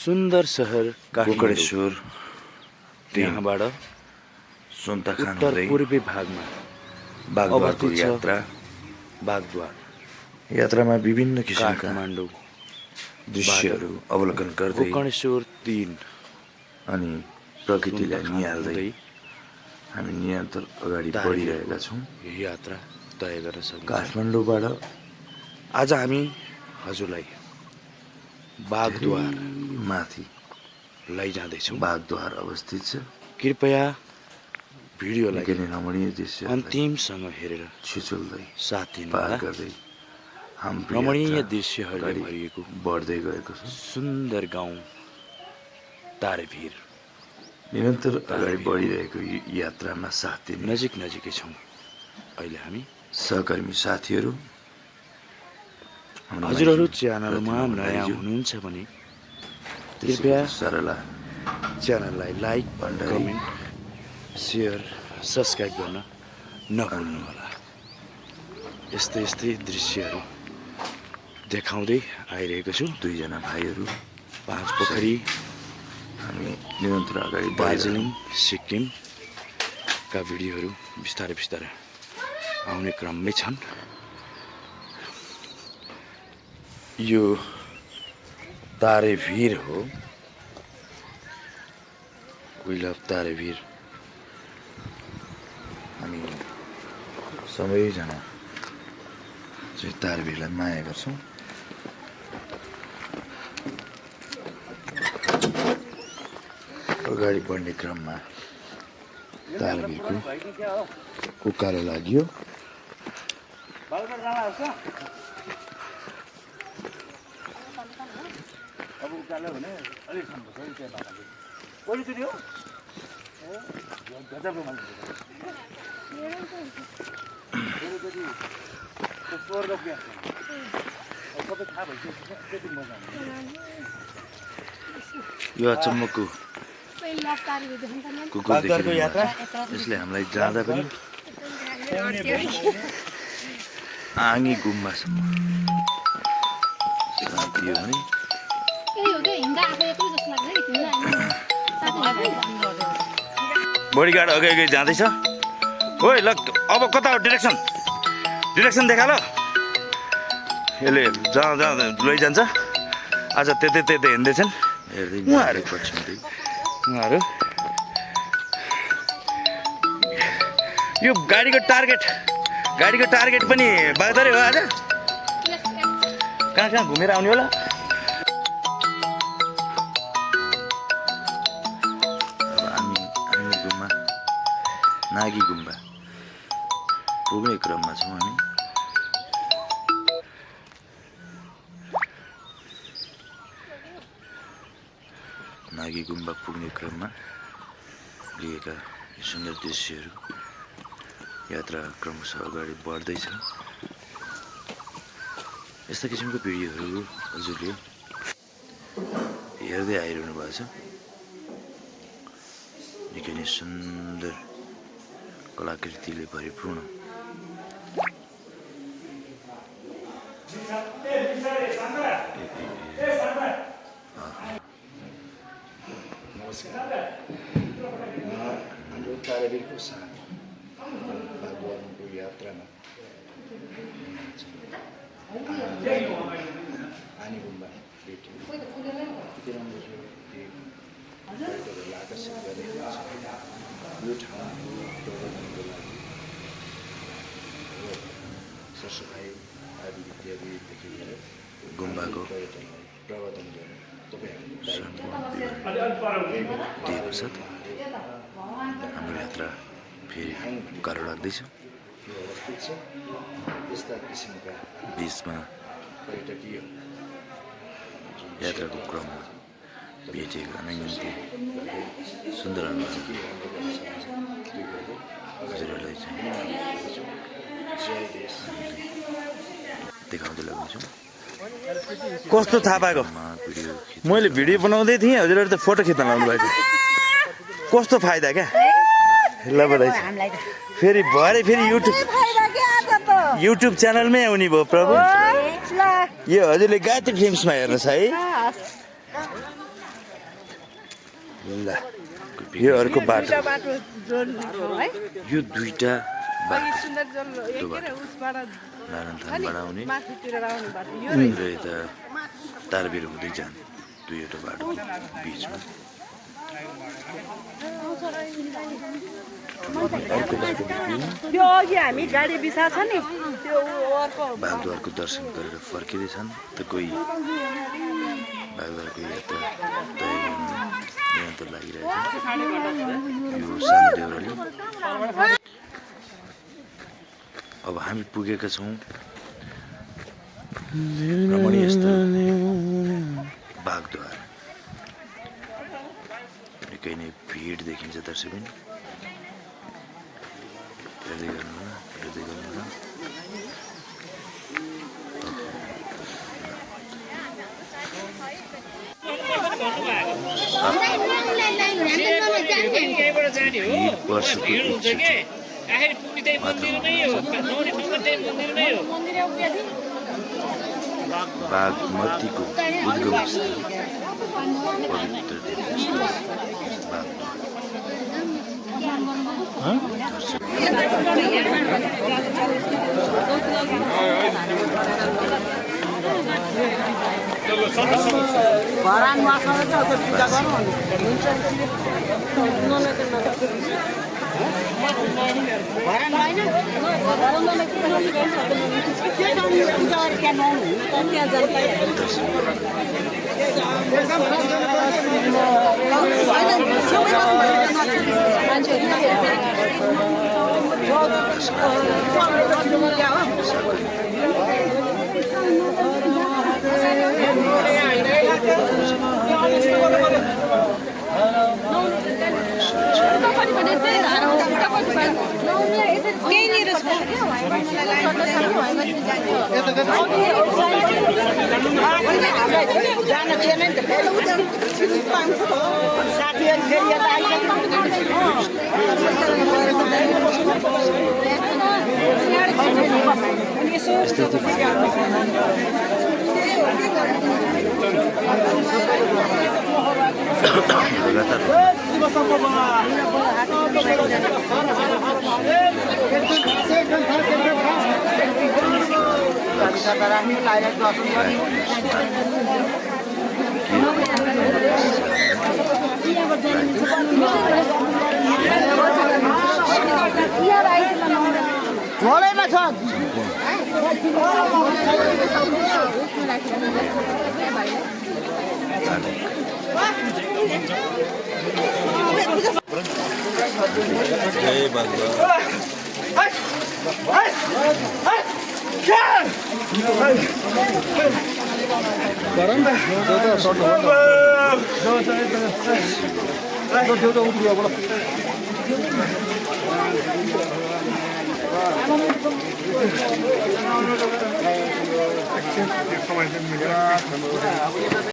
सुन्दर सहर गोकर्णेश्वर यहाँबाट सुन्तखान उत्तर हुँदै पूर्वी भागमा बागद्वारको अवस्थित छ यात्रा। बागद्वार यात्रामा विभिन्न किसिमका काठमाडौँ दृश्यहरू अवलोकन गर्दै गोकर्णेश्वर 3 अनि प्रकृतिलाई सुन्तखान निहाल्दै हुँदै हामी निरन्तर अगाडि तारेभिरको बढिरहेका छौँ। यात्रा तय गर्न सकिन्छ। काठमाडौँबाट आज हामी हजुरलाई बागद्वार माथि लैजाँदैछौँ। बागद्वार अवस्थित छ। कृपया भिडियोलाई निकै नै रमणीय दृश्य अन्तिमसँग हेरेर छिचोल्दै साथ पार दिनुहोला। गर्दै हाम्रो रमणीय यात्रा दृश्यहरूले अगाडि भरिएको बढ्दै गएको छ। सुन्दर गाउँ तारेभिर निरन्तर अगाडि बढिरहेको यात्रामा साथ दिने नजिकै छौँ। अहिले हामी सहकर्मी साथीहरू, हाम्रो हजुरहरू माइजू च्यानलमा प्रतिमा नयाँ भण्डारीज्यू, हुनुहुन्छ भने त्यसै कृपया गरी सरला च्यानललाई like, Bhandari, comment, share, subscribe गर्न नभुल्नुहोला। यस्तै दृश्यहरू देखाउँदै आइरहेको छु। दुईजना भाइहरू 5 पोखरी हामी निरन्तर अगाडि दार्जिलिङ सिक्किमका भिडियोहरू बिस्तारै आउने क्रममै छन्। यो तारेभिर हो। वी लभ तारेभिर। हामी सबैजना चाहिँ तारेभिरलाई माया गर्छौँ। अगाडि बढ्ने क्रममा तारेभिरको उकालो लाग्यो। यो अचम्मको कुकुर देखेको यात्रा यसले हामीलाई जाँदा पनि आँगी गुम्बासम्म साथ दियो भने बडीगार्ड अघि जाँदैछ। ओइ ल अब कता हो डिरेक्सन देखा ल। यसले जहाँ लैजान्छ। आज त्यतै हिँड्दैछन् उहाँहरू। यो गाडीको टार्गेट पनि बागदारै हो। आज कहाँ घुमेर आउने होला। नागी गुम्बा पुग्ने क्रममा छौँ हामी। नागी गुम्बा पुग्ने क्रममा लिएका सुन्दर दृश्यहरू यात्रा क्रमशः अगाडि बढ्दैछ। यस्ता किसिमको भिडियोहरू हजुरले हेर्दै आइरहनु भएको छ। निकै नै सुन्दर कलाकृतिले परिपूर्ण हाम्रो तारेभिरको सानो बागवानको यात्रामा आनी गुम्बा भेट्यौँ। यति राम्रो थियो। पर्यटकहरूलाई आकर्षित गरिरहेको छ। यो ठाउँको प्रवर्धनको लागि सरसफाइ आदि इत्यादिदेखि लिएर गुम्बाको पर्यटनलाई प्रवर्धन गर्ने दिएको साथ हाम्रो यात्रा फेरि उकालो लाग्दैछ। यो अवस्थित छ। यस्ता किसिमका बिचमा पर्यटकीय यात्राको क्रममा भेटिएका अनैन्य सुन्दर हजुरहरूलाई चाहिँ देखाउँदै लगाउँछौँ। कस्तो थाहा पाएको? मैले भिडियो बनाउँदै थिएँ, हजुरहरू त फोटो खिच्न लाउनु भएको। कस्तो फाइदा क्या? ल बधाई। फेरि भरे फेरि युट्युब च्यानलमै आउने भयो प्रभु। यो हजुरले गायत्री फिल्म्समा हेर्नुहोस् है। ल यो अर्को बाटो बाटो जोड्ने हो है यो दुईटा अघि सुन्दर जल एकै उसबाट नारायणथानबाट आउने माथितिर आउने बाटो यो र यता तारबेर हुँदै जाने दुईवटा बाटो बिचमा त्यो अघि हामी गाडी बिसाछ नि त्यो अर्को बागद्वारको दर्शन गरेर फर्किँदैछन् त कोही बागद्वारको यात्रा तय गर्नु निरन्तर लागिरहेको यो सानो देउराली अब हामी पुगेका छौँ रमणीय स्थल बागद्वार निकै नै भिड देखिन्छ दर्शकबिन हेर्दै गर्नुहोला हेर्दै गर्नुहोला वर्षको बागमतीको उद्गम स्थल पवित्र तीर्थस्थल जय बागद्वार